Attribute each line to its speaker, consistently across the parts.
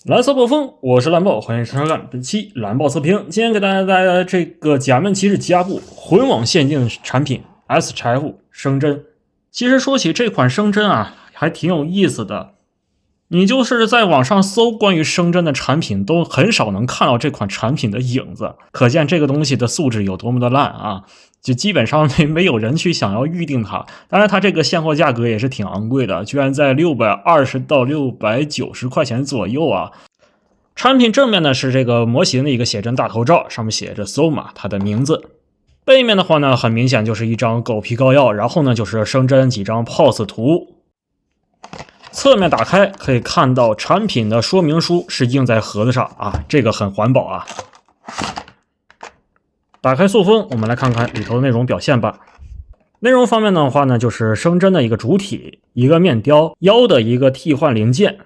Speaker 1: 蓝色暴风，我是蓝豹，欢迎收看本期蓝豹测评。今天给大家带来这个假面骑士加布魂网限定产品 SHF 升针。其实说起这款升针啊，还挺有意思的。你就是在网上搜关于升针的产品，都很少能看到这款产品的影子，可见这个东西的素质有多么的烂啊！就基本上没有人去想要预定它。当然，它这个现货价格也是挺昂贵的，居然在620到690块钱左右啊。产品正面呢是这个模型的一个写真大头照，上面写着 Soma 它的名字。背面的话呢，很明显就是一张狗皮膏药，然后呢就是升针几张 pose 图。侧面打开可以看到产品的说明书是印在盒子上啊，这个很环保啊。打开塑封，我们来看看里头的内容表现吧。内容方面的话呢，就是升针的一个主体，一个面雕，腰的一个替换零件，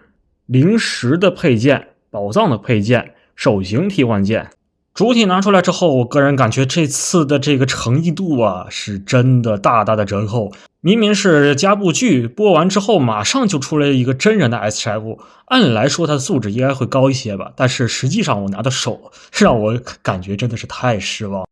Speaker 1: 零食的配件，宝藏的配件，手型替换件。主体拿出来之后，我个人感觉这次的这个诚意度啊，是真的大大的折扣。明明是加布剧播完之后，马上就出来一个真人的 SHF， 按理来说它的素质应该会高一些吧，但是实际上我拿到手，让我感觉真的是太失望。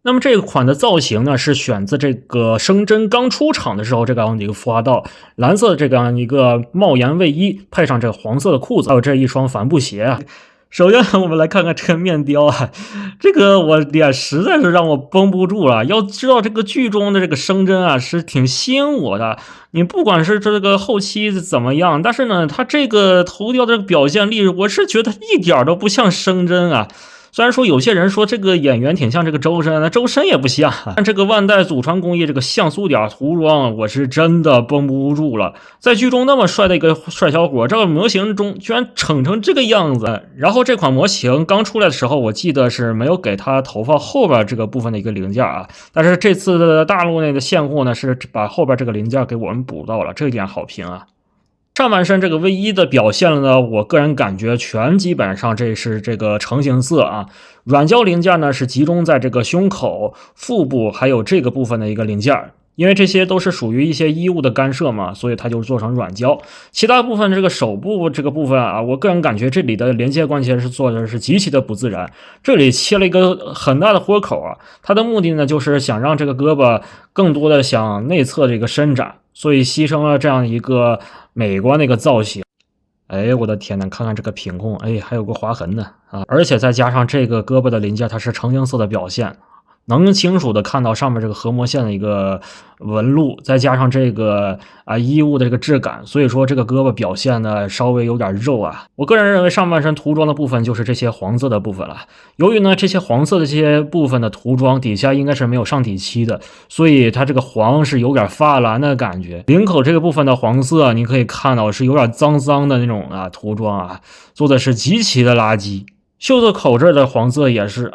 Speaker 1: 那么这款的造型呢，是选自这个升针刚出厂的时候这样的一个服化道，蓝色的这样一个帽檐卫衣，配上这个黄色的裤子，还有这一双帆布鞋啊。首先我们来看看这个面雕啊，这个我脸实在是让我绷不住了。要知道这个剧中的这个升针啊是挺吸引我的，你不管是这个后期怎么样，但是呢他这个头雕的表现力，我是觉得一点都不像升针啊。虽然说有些人说这个演员挺像这个周深，那周深也不像。但这个万代祖传工艺这个像素点涂装，我是真的绷不住了。在剧中那么帅的一个帅小伙，这个模型中居然整成这个样子。然后这款模型刚出来的时候，我记得是没有给他头发后边这个部分的一个零件啊。但是这次的大陆内的现货呢，是把后边这个零件给我们补到了，这一点好评啊。上半身这个卫衣的表现呢，我个人感觉全基本上这是这个成型色啊，软胶零件呢是集中在这个胸口、腹部还有这个部分的一个零件，因为这些都是属于一些衣物的干涉嘛，所以它就做成软胶。其他部分这个手部这个部分啊，我个人感觉这里的连接关节是做的是极其的不自然，这里切了一个很大的豁口啊，它的目的呢就是想让这个胳膊更多的向内侧这个伸展，所以牺牲了这样一个美观的一个造型。哎，我的天呐，看看这个品控，哎，还有个划痕呢啊！而且再加上这个胳膊的零件，它是成型色的表现，能清楚的看到上面这个核膜线的一个纹路，再加上这个衣物的这个质感，所以说这个胳膊表现呢稍微有点肉啊。我个人认为上半身涂装的部分就是这些黄色的部分了。由于呢这些黄色的这些部分的涂装底下应该是没有上底漆的，所以它这个黄是有点发蓝的感觉。领口这个部分的黄色你可以看到是有点脏脏的那种涂装啊，做的是极其的垃圾。袖子口这儿的黄色也是。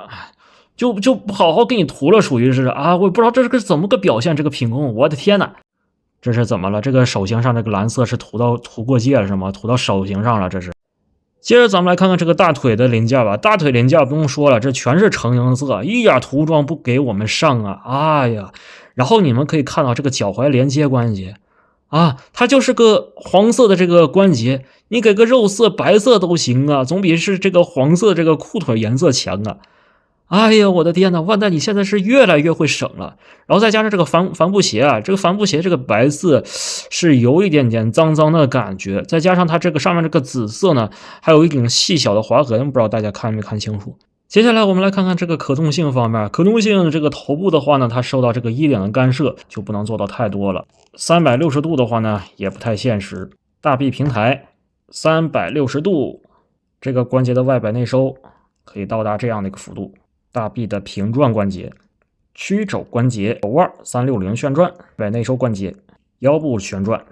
Speaker 1: 就不好好给你涂了，属于是啊，我也不知道这是个怎么个表现，这个品控，我的天哪，这是怎么了？这个手型上这个蓝色是涂过界了是吗？涂到手型上了，这是。接着咱们来看看这个大腿的零件吧，大腿零件不用说了，这全是成型色，一点涂装不给我们上啊！哎呀，然后你们可以看到这个脚踝连接关节啊，它就是个黄色的这个关节，你给个肉色白色都行啊，总比是这个黄色这个裤腿颜色强啊。哎呀，我的天呐，万代你现在是越来越会省了，然后再加上这个帆布鞋啊，这个帆布鞋这个白色是有一点点脏脏的感觉，再加上它这个上面这个紫色呢，还有一点细小的划痕，不知道大家看没看清楚。接下来我们来看看这个可动性方面，可动性这个头部的话呢，它受到这个衣领的干涉，就不能做到太多了。360度的话呢，也不太现实。大臂平台360度，这个关节的外摆内收可以到达这样的一个幅度。大臂的平转关节、曲肘关节、手腕360旋转、外内收关节、腰部旋转、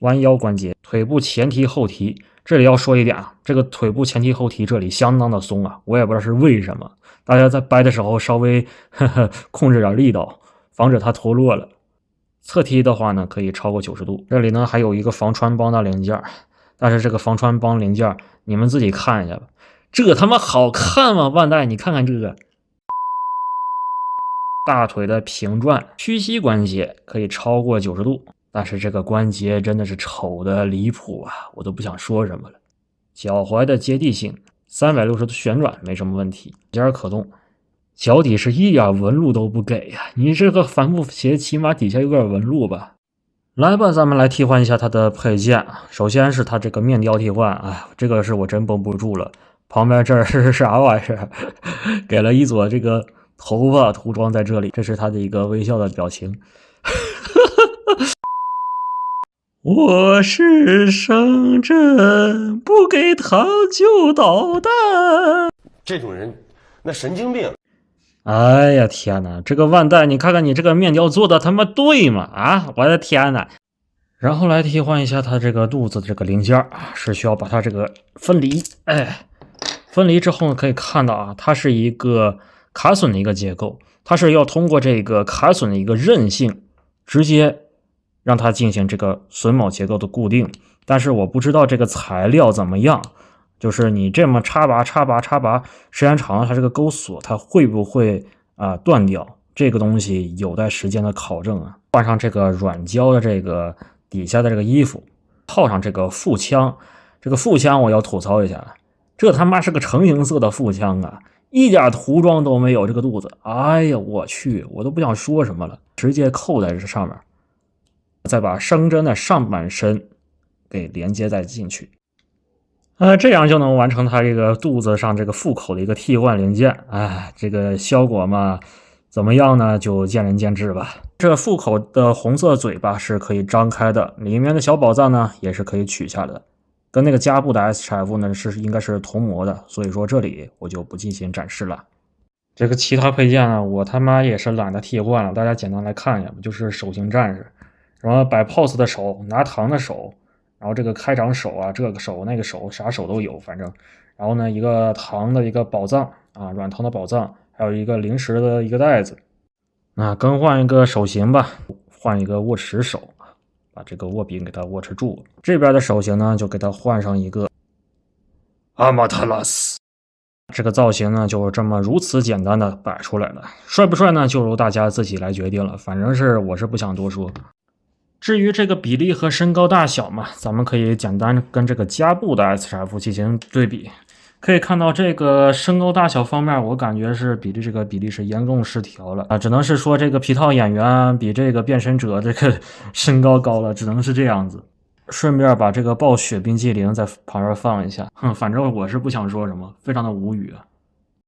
Speaker 1: 弯腰关节、腿部前提后提。这里要说一点啊，这个腿部前提后提这里相当的松啊，我也不知道是为什么。大家在掰的时候稍微控制点力道，防止它脱落了。侧踢的话呢，可以超过90度。这里呢还有一个防穿帮的零件，但是这个防穿帮零件你们自己看一下吧。这他妈好看吗？万代，你看看这个大腿的平转，屈膝关节可以超过90度，但是这个关节真的是丑的离谱啊，我都不想说什么了。脚踝的接地性360度旋转没什么问题，节儿可动。脚底是一点纹路都不给呀！你这个帆布鞋起码底下有点纹路吧？来吧，咱们来替换一下它的配件。首先是它这个面雕替换，哎，这个是我真绷不住了。旁边这是啥玩意儿？给了一撮这个头发涂装在这里，这是他的一个微笑的表情。我是省镇，不给糖就捣蛋。
Speaker 2: 这种人，那神经病。
Speaker 1: 哎呀天哪，这个万代，你看看你这个面雕做的他妈对吗？啊，我的天哪！然后来替换一下它这个肚子这个零件是需要把它这个分离。哎，分离之后呢，可以看到啊，它是一个卡榫的一个结构，它是要通过这个卡榫的一个韧性，直接让它进行这个榫卯结构的固定。但是我不知道这个材料怎么样。就是你这么插拔，时间长了，它这个钩索它会不会断掉？这个东西有待时间的考证啊。换上这个软胶的这个底下的这个衣服，套上这个腹腔，这个腹腔我要吐槽一下，这他妈是个成型色的腹腔啊，一点涂装都没有。这个肚子，哎呀，我去，我都不想说什么了，直接扣在这上面，再把生针的上半身给连接再进去。这样就能完成它这个肚子上这个腹口的一个替换零件。哎，这个效果嘛，怎么样呢？就见仁见智吧。这腹口的红色嘴巴是可以张开的，里面的小宝藏呢也是可以取下的，跟那个加布的 SHF 呢应该是同模的，所以说这里我就不进行展示了。这个其他配件呢，我他妈也是懒得替换了，大家简单来看一下，就是手型战士，然后摆 pose 的手，拿糖的手。然后这个开掌手啊，这个手那个手啥手都有，反正。然后呢，一个糖的一个宝藏啊，软糖的宝藏，还有一个零食的一个袋子。那更换一个手型吧，换一个握持手，把这个握柄给它握持住。这边的手型呢，就给它换上一个阿玛特拉斯。这个造型呢，就这么如此简单的摆出来了，帅不帅呢？就由大家自己来决定了。反正是我是不想多说。至于这个比例和身高大小嘛，咱们可以简单跟这个加布的 SHF 进行对比。可以看到这个身高大小方面，我感觉是这个比例是严重失调了啊！只能是说这个皮套演员比这个变身者这个身高高了，只能是这样子。顺便把这个暴雪冰激凌在旁边放一下，反正我是不想说什么，非常的无语啊。